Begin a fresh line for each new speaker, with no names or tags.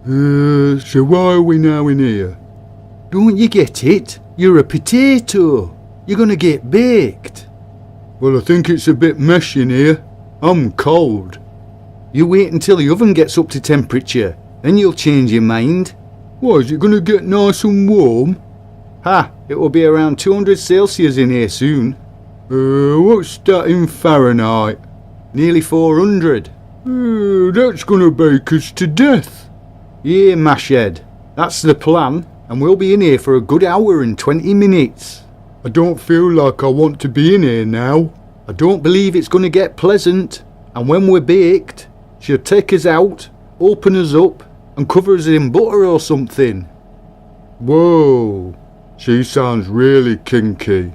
So why are we now in here?
Don't you get it? You're a potato. You're gonna get baked.
Well, I think it's a bit mesh in here. I'm cold.
You wait until the oven gets up to temperature, then you'll change your mind.
Why, is it gonna get nice and warm?
Ha, it will be around 200 Celsius in here soon.
What's that in Fahrenheit?
Nearly 400.
That's gonna bake us to death.
Yeah, mashhead. That's the plan, and we'll be in here for a good hour and 20 minutes.
I don't feel like I want to be in here now.
I don't believe it's gonna get pleasant, and when we're baked, she'll take us out, open us up, and cover us in butter or something.
Whoa, she sounds really kinky.